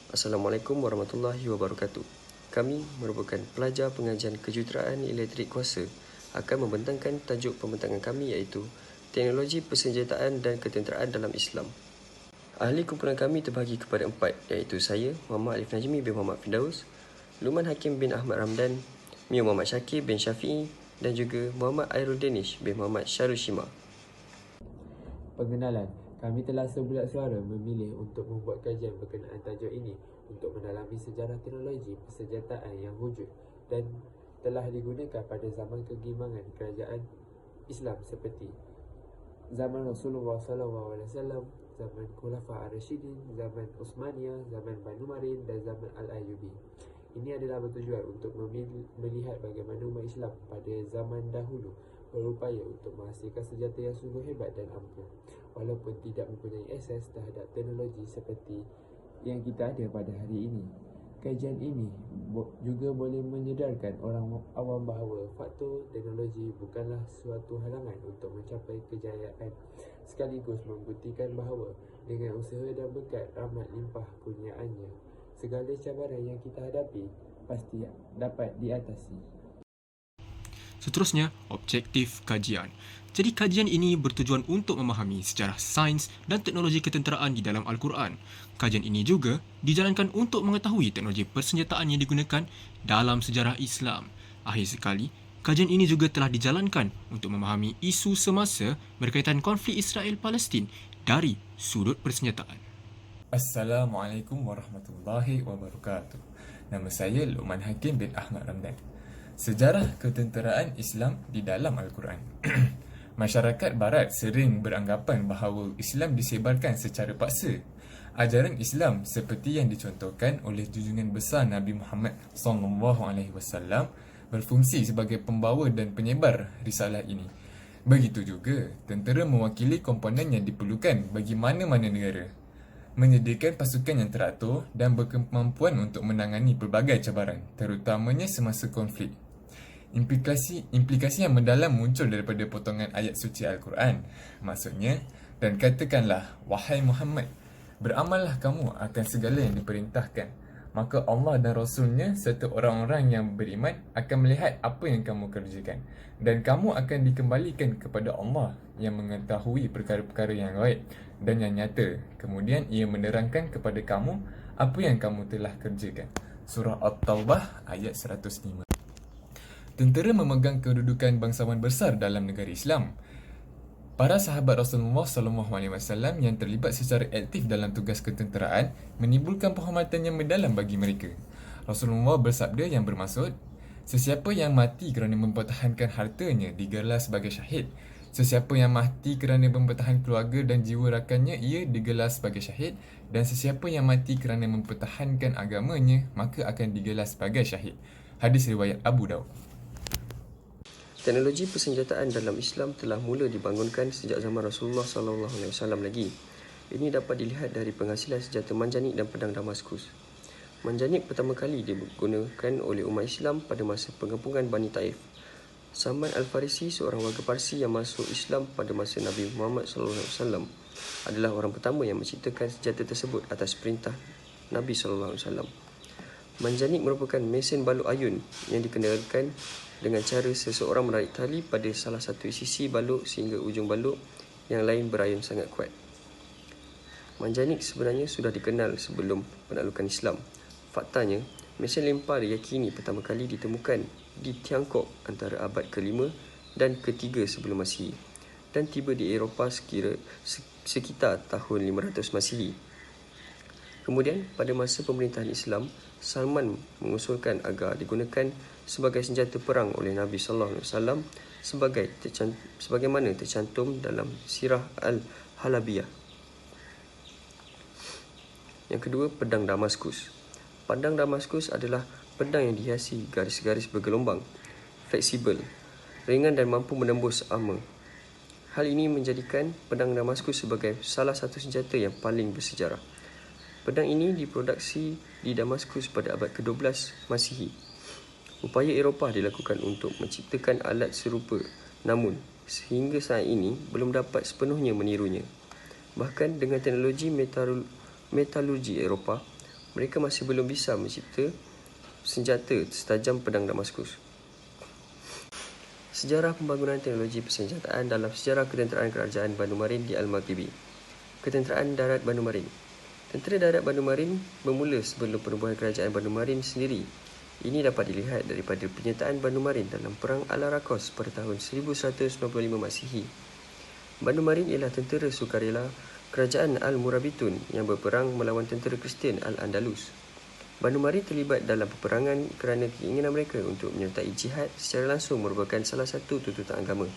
Assalamualaikum warahmatullahi wabarakatuh. Kami merupakan pelajar pengajian kejuruteraan elektrik kuasa akan membentangkan tajuk pembentangan kami iaitu Teknologi Persenjataan dan Ketenteraan dalam Islam. Ahli kumpulan kami terbahagi kepada 4 iaitu saya, Muhammad Alif Najmi bin Muhammad Firdaus, Luman Hakim bin Ahmad Ramdan, Mio Muhammad Syakir bin Syafi'i dan juga Muhammad Airul Danish bin Muhammad Syarul Shima. Pengenalan. Kami telah sebulat suara memilih untuk membuat kajian berkenaan tajuk ini untuk mendalami sejarah teknologi persenjataan yang wujud dan telah digunakan pada zaman kegemilangan kerajaan Islam seperti zaman Rasulullah SAW, zaman Khulafa Ar-Rasyidin, zaman Uthmaniyah, zaman Banu Marin dan zaman Al-Ayyubi. Ini adalah bertujuan untuk melihat bagaimana umat Islam pada zaman dahulu berupaya untuk menghasilkan senjata yang sungguh hebat dan ampuh, walaupun tidak mempunyai akses terhadap teknologi seperti yang kita ada pada hari ini. Kajian ini juga boleh menyedarkan orang awam bahawa faktor teknologi bukanlah suatu halangan untuk mencapai kejayaan, sekaligus membuktikan bahawa dengan usaha dan berkat rahmat limpah kurniaannya, segala cabaran yang kita hadapi pasti dapat diatasi. Seterusnya, objektif kajian. Jadi kajian ini bertujuan untuk memahami sejarah sains dan teknologi ketenteraan di dalam Al-Quran. Kajian ini juga dijalankan untuk mengetahui teknologi persenjataan yang digunakan dalam sejarah Islam. Akhir sekali, kajian ini juga telah dijalankan untuk memahami isu semasa berkaitan konflik Israel-Palestin dari sudut persenjataan. Assalamualaikum warahmatullahi wabarakatuh. Nama saya Luman Hakim bin Ahmad Ramdan. Sejarah ketenteraan Islam di dalam Al-Quran. Masyarakat Barat sering beranggapan bahawa Islam disebarkan secara paksa. Ajaran Islam seperti yang dicontohkan oleh junjungan besar Nabi Muhammad SAW berfungsi sebagai pembawa dan penyebar risalah ini. Begitu juga tentera mewakili komponen yang diperlukan bagi mana-mana negara, menyediakan pasukan yang teratur dan berkemampuan untuk menangani pelbagai cabaran, terutamanya semasa konflik. Implikasi yang mendalam muncul daripada potongan ayat suci Al-Quran. Maksudnya, dan katakanlah, wahai Muhammad, beramallah kamu akan segala yang diperintahkan. Maka Allah dan Rasulnya serta orang-orang yang beriman akan melihat apa yang kamu kerjakan. Dan kamu akan dikembalikan kepada Allah yang mengetahui perkara-perkara yang gaib dan yang nyata. Kemudian ia menerangkan kepada kamu apa yang kamu telah kerjakan. Surah At-Taubah ayat 105. Tentera memegang kedudukan bangsawan besar dalam negara Islam. Para sahabat Rasulullah SAW yang terlibat secara aktif dalam tugas ketenteraan menimbulkan penghormatan yang mendalam bagi mereka. Rasulullah bersabda yang bermaksud, sesiapa yang mati kerana mempertahankan hartanya digelar sebagai syahid. Sesiapa yang mati kerana mempertahankan keluarga dan jiwa rakannya, ia digelar sebagai syahid. Dan sesiapa yang mati kerana mempertahankan agamanya, maka akan digelar sebagai syahid. Hadis riwayat Abu Daud. Teknologi persenjataan dalam Islam telah mula dibangunkan sejak zaman Rasulullah SAW lagi. Ini dapat dilihat dari penghasilan senjata manjanik dan pedang Damaskus. Manjanik pertama kali digunakan oleh umat Islam pada masa pengepungan Bani Taif. Salman Al-Farisi, seorang warga Parsi yang masuk Islam pada masa Nabi Muhammad SAW, adalah orang pertama yang menciptakan senjata tersebut atas perintah Nabi SAW. Manjanik merupakan mesin balut ayun yang dikendalikan dengan cara seseorang menarik tali pada salah satu sisi balut sehingga ujung balut yang lain berayun sangat kuat. Manjanik sebenarnya sudah dikenal sebelum penaklukan Islam. Faktanya, mesin lempar diyakini pertama kali ditemukan di Tiongkok antara abad ke-5 dan ke-3 sebelum Masihi dan tiba di Eropah sekitar tahun 500 Masihi. Kemudian, pada masa pemerintahan Islam, Salman mengusulkan agar digunakan sebagai senjata perang oleh Nabi SAW sebagaimana tercantum dalam Sirah Al-Halabiyah. Yang kedua, pedang Damaskus. Pedang Damaskus adalah pedang yang dihiasi garis-garis bergelombang, fleksibel, ringan dan mampu menembus armor. Hal ini menjadikan pedang Damaskus sebagai salah satu senjata yang paling bersejarah. Pedang ini diproduksi di Damaskus pada abad ke-12 Masihi. Upaya Eropah dilakukan untuk menciptakan alat serupa, namun sehingga saat ini belum dapat sepenuhnya menirunya. Bahkan dengan teknologi metalurgi Eropah, mereka masih belum bisa mencipta senjata setajam pedang Damaskus. Sejarah pembangunan teknologi persenjataan dalam sejarah ketenteraan kerajaan Banu Marin di Al-Maghribi. Ketenteraan darat Banu Marin. Tentera darat Banu Marin bermula sebelum penubuhan kerajaan Banu Marin sendiri. Ini dapat dilihat daripada penyertaan Banu Marin dalam Perang Al-Arakos pada tahun 1195 Masihi. Banu Marin ialah tentera sukarela kerajaan Al-Murabitun yang berperang melawan tentera Kristian Al-Andalus. Banu Marin terlibat dalam peperangan kerana keinginan mereka untuk menyertai jihad secara langsung merupakan salah satu tuntutan agama.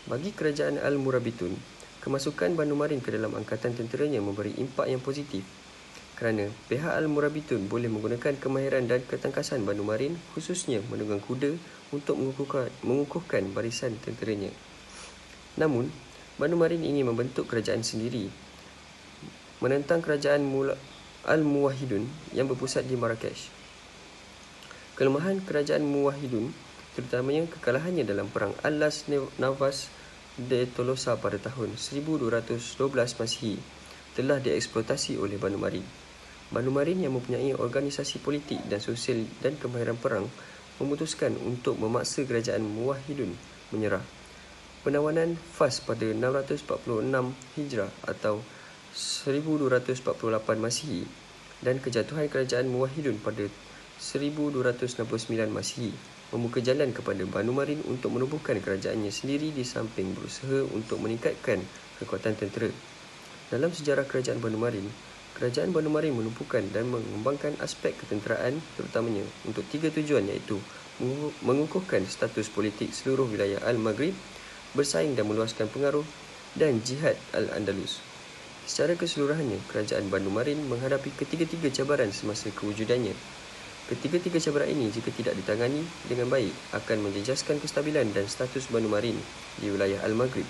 Bagi kerajaan Al-Murabitun, kemasukan Banu Marin ke dalam angkatan tenteranya memberi impak yang positif kerana pihak Al-Murabitun boleh menggunakan kemahiran dan ketangkasan Banu Marin khususnya menunggang kuda untuk mengukuhkan barisan tenteranya. Namun, Banu Marin ini membentuk kerajaan sendiri menentang kerajaan Al-Muwahhidun yang berpusat di Marrakesh. Kelemahan kerajaan Muwahhidun terutamanya kekalahannya dalam perang Las Navas de Tolosa pada tahun 1212 Masihi telah dieksploitasi oleh Banu Marin. Banu Marin yang mempunyai organisasi politik dan sosial dan kemahiran perang memutuskan untuk memaksa kerajaan Muwahhidun menyerah. Penawanan Fas pada 646 Hijrah atau 1248 Masihi dan kejatuhan kerajaan Muwahhidun pada 1269 Masihi membuka jalan kepada Banu Marin untuk menubuhkan kerajaannya sendiri di samping berusaha untuk meningkatkan kekuatan tentera. Dalam sejarah kerajaan Banu Marin, kerajaan Banu Marin menumpukan dan mengembangkan aspek ketenteraan terutamanya untuk 3 tujuan iaitu mengukuhkan status politik seluruh wilayah Al-Maghrib, bersaing dan meluaskan pengaruh, dan jihad Al-Andalus. Secara keseluruhannya, kerajaan Banu Marin menghadapi ketiga-tiga cabaran semasa kewujudannya. Ketiga-tiga cabaran ini jika tidak ditangani dengan baik akan menjejaskan kestabilan dan status Banu Marin di wilayah Al-Maghrib.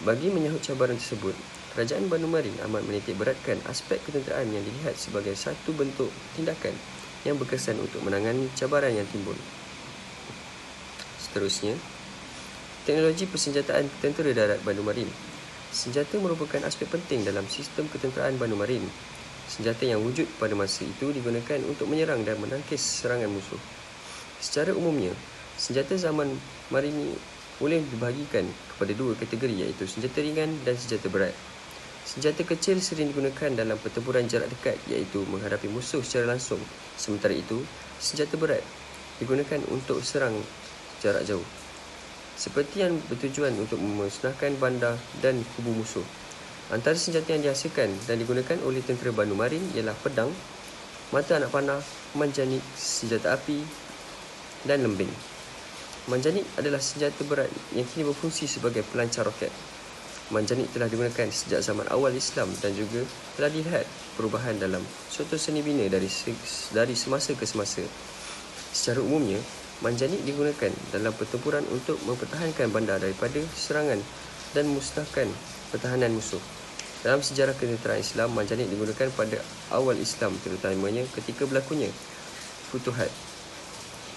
Bagi menyahut cabaran tersebut, kerajaan Banu Marin amat menitik beratkan aspek ketenteraan yang dilihat sebagai satu bentuk tindakan yang berkesan untuk menangani cabaran yang timbul. Seterusnya, teknologi persenjataan tentera darat Banu Marin. Senjata merupakan aspek penting dalam sistem ketenteraan Banu Marin. Senjata yang wujud pada masa itu digunakan untuk menyerang dan menangkis serangan musuh. Secara umumnya, senjata zaman Marini boleh dibahagikan kepada dua kategori iaitu senjata ringan dan senjata berat. Senjata kecil sering digunakan dalam pertempuran jarak dekat iaitu menghadapi musuh secara langsung. Sementara itu, senjata berat digunakan untuk serang jarak jauh, seperti yang bertujuan untuk memusnahkan bandar dan kubu musuh. Antara senjata yang dihasilkan dan digunakan oleh tentera Banu Marin ialah pedang, mata anak panah, manjanik, senjata api dan lembing. Manjanik adalah senjata berat yang kini berfungsi sebagai pelancar roket. Manjanik telah digunakan sejak zaman awal Islam dan juga telah dilihat perubahan dalam suatu seni bina dari semasa ke semasa. Secara umumnya, manjanik digunakan dalam pertempuran untuk mempertahankan bandar daripada serangan dan musnahkan pertahanan musuh. Dalam sejarah ketenteraan Islam, manjanik digunakan pada awal Islam terutamanya ketika berlakunya futuhat.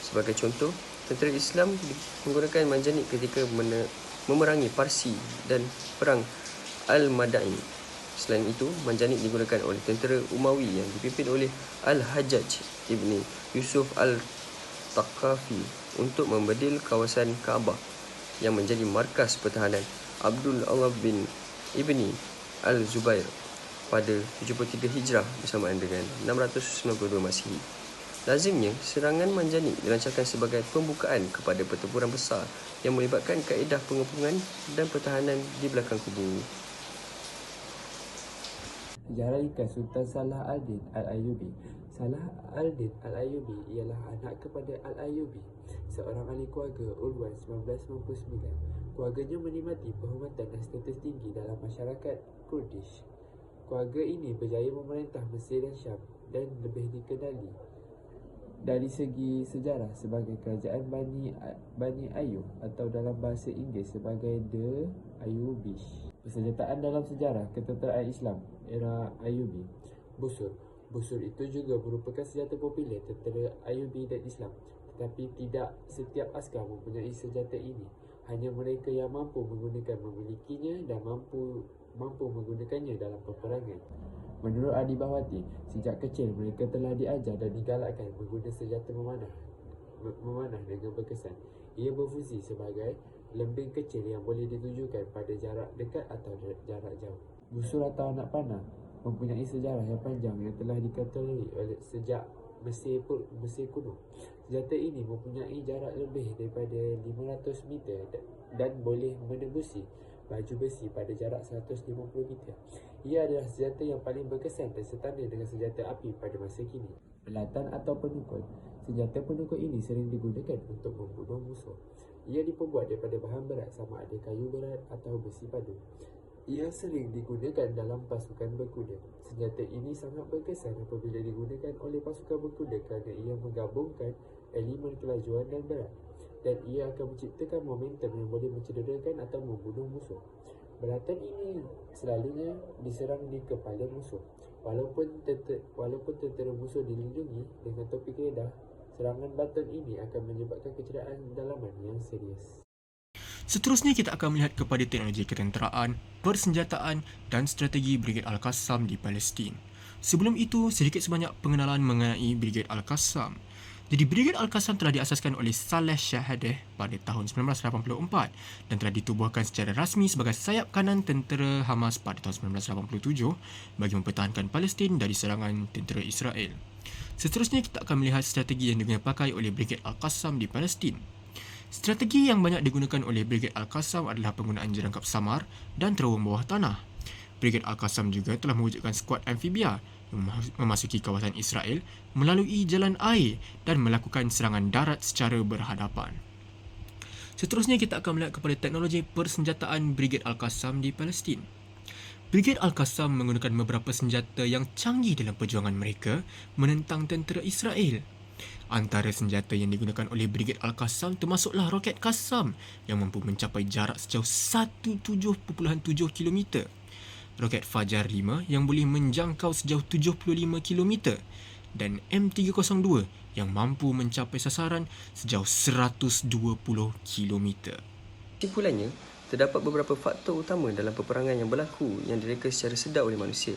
Sebagai contoh, tentera Islam menggunakan manjanik ketika memerangi Parsi dan perang Al-Madain. Selain itu, manjanik digunakan oleh tentera Umawi yang dipimpin oleh Al-Hajjaj ibni Yusuf Al-Thaqafi untuk membedil kawasan Kaabah yang menjadi markas pertahanan Abdul Allah bin Ibni Al-Zubair pada 73 Hijrah bersamaan dengan 692 Masihi. Lazimnya, serangan manjanik dilancarkan sebagai pembukaan kepada pertempuran besar yang melibatkan kaedah pengepungan dan pertahanan di belakang kubu. Sejarah ringkas Sultan Salah al-Din al-Ayyubi. Salah al-Din al-Ayyubi ialah anak kepada al-Ayyubi, seorang ahli keluarga Urwan 1999. Keluarganya menikmati penghormatan dan status tinggi dalam masyarakat Kurdish. Keluarga ini berjaya memerintah Mesir dan Syam dan lebih dikenali dari segi sejarah sebagai kerajaan Bani Ayyub atau dalam bahasa Inggeris sebagai The Ayyubish. Persenjataan dalam sejarah ketenteraan Islam era Ayyubi. Busur. Busur itu juga merupakan senjata popular tentera Ayyubi dan Islam, tetapi tidak setiap askar mempunyai senjata ini. Hanya mereka yang memilikinya dan mampu menggunakannya dalam peperangan. Menurut Adibawati, sejak kecil mereka telah diajar dan digalakkan menggunakan senjata memanah dengan berkesan. Ia berfungsi sebagai lembing kecil yang boleh ditujukan pada jarak dekat atau jarak jauh. Busur atau anak panah mempunyai sejarah yang panjang yang telah dikatalogis oleh sejak Mesir kuno. Senjata ini mempunyai jarak lebih daripada 500 meter dan boleh menembusi baju besi pada jarak 150 meter. Ia adalah senjata yang paling berkesan dan setanda dengan senjata api pada masa kini. Belatan atau penukul. Senjata penukul ini sering digunakan untuk membunuh musuh. Ia diperbuat daripada bahan berat sama ada kayu berat atau besi padu. Ia sering digunakan dalam pasukan berkuda. Senjata ini sangat berkesan apabila digunakan oleh pasukan berkuda kerana ia menggabungkan elemen kelajuan dan berat, dan ia akan menciptakan momentum yang boleh mencederakan atau membunuh musuh. Belatan ini selalunya diserang di kepala musuh. Walaupun tentera musuh dilindungi dengan topi keredah, serangan baton ini akan menyebabkan kecederaan dalaman yang serius. Seterusnya kita akan melihat kepada teknologi ketenteraan, persenjataan dan strategi Brigade Al-Qassam di Palestin. Sebelum itu, sedikit sebanyak pengenalan mengenai Brigade Al-Qassam. Jadi Brigade Al-Qassam telah diasaskan oleh Saleh Shahadeh pada tahun 1984 dan telah ditubuhkan secara rasmi sebagai sayap kanan tentera Hamas pada tahun 1987 bagi mempertahankan Palestin dari serangan tentera Israel. Seterusnya kita akan melihat strategi yang digunakan pakai oleh Brigade Al-Qassam di Palestin. Strategi yang banyak digunakan oleh Brigade Al-Qassam adalah penggunaan jerangkap samar dan terowong bawah tanah. Brigade Al-Qassam juga telah mewujudkan skuad amfibia yang memasuki kawasan Israel melalui jalan air dan melakukan serangan darat secara berhadapan. Seterusnya kita akan melihat kepada teknologi persenjataan Brigade Al-Qassam di Palestin. Brigade Al-Qassam menggunakan beberapa senjata yang canggih dalam perjuangan mereka menentang tentera Israel. Antara senjata yang digunakan oleh Brigade Al-Qassam termasuklah roket Qassam yang mampu mencapai jarak sejauh 17.7 km, roket Fajar 5 yang boleh menjangkau sejauh 75 km dan M302 yang mampu mencapai sasaran sejauh 120 km. Kesimpulannya, terdapat beberapa faktor utama dalam peperangan yang berlaku yang direka secara sedar oleh manusia.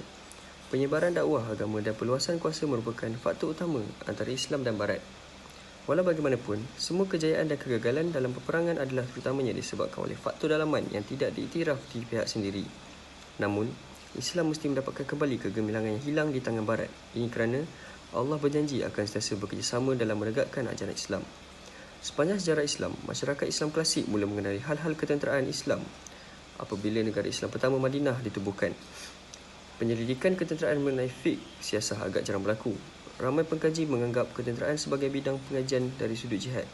Penyebaran dakwah agama dan perluasan kuasa merupakan faktor utama antara Islam dan Barat. Walau bagaimanapun, semua kejayaan dan kegagalan dalam peperangan adalah terutamanya disebabkan oleh faktor dalaman yang tidak diiktiraf di pihak sendiri. Namun, Islam mesti mendapatkan kembali kegemilangan yang hilang di tangan Barat. Ini kerana Allah berjanji akan sentiasa bekerjasama dalam menegakkan ajaran Islam. Sepanjang sejarah Islam, masyarakat Islam klasik mula mengenali hal-hal ketenteraan Islam apabila negara Islam pertama Madinah ditubuhkan. Penyelidikan ketenteraan mengenai fiqh siasah agak jarang berlaku. Ramai pengkaji menganggap ketenteraan sebagai bidang pengajian dari sudut jihad.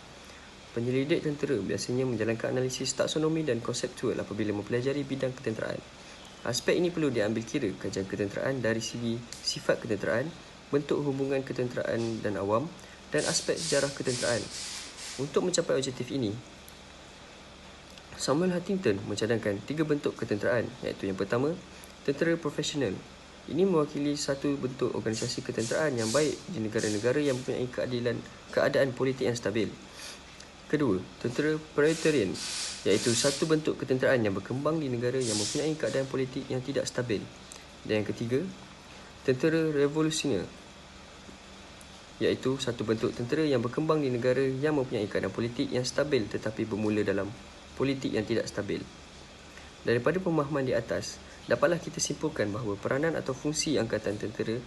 Penyelidik tentera biasanya menjalankan analisis taksonomi dan konseptual apabila mempelajari bidang ketenteraan. Aspek ini perlu diambil kira kajian ketenteraan dari segi sifat ketenteraan, bentuk hubungan ketenteraan dan awam dan aspek sejarah ketenteraan. Untuk mencapai objektif ini, Samuel Huntington mencadangkan 3 bentuk ketenteraan, iaitu yang pertama, tentera profesional. Ini mewakili satu bentuk organisasi ketenteraan yang baik di negara-negara yang mempunyai keadaan politik yang stabil. Kedua, tentera praetorian, iaitu satu bentuk ketenteraan yang berkembang di negara yang mempunyai keadaan politik yang tidak stabil. Dan yang ketiga, tentera revolusioner, iaitu satu bentuk tentera yang berkembang di negara yang mempunyai keadaan politik yang stabil tetapi bermula dalam politik yang tidak stabil. Daripada pemahaman di atas, dapatlah kita simpulkan bahawa peranan atau fungsi angkatan tentera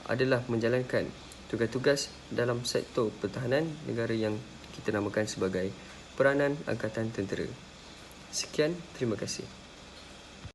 adalah menjalankan tugas-tugas dalam sektor pertahanan negara yang kita namakan sebagai peranan angkatan tentera. Sekian, terima kasih.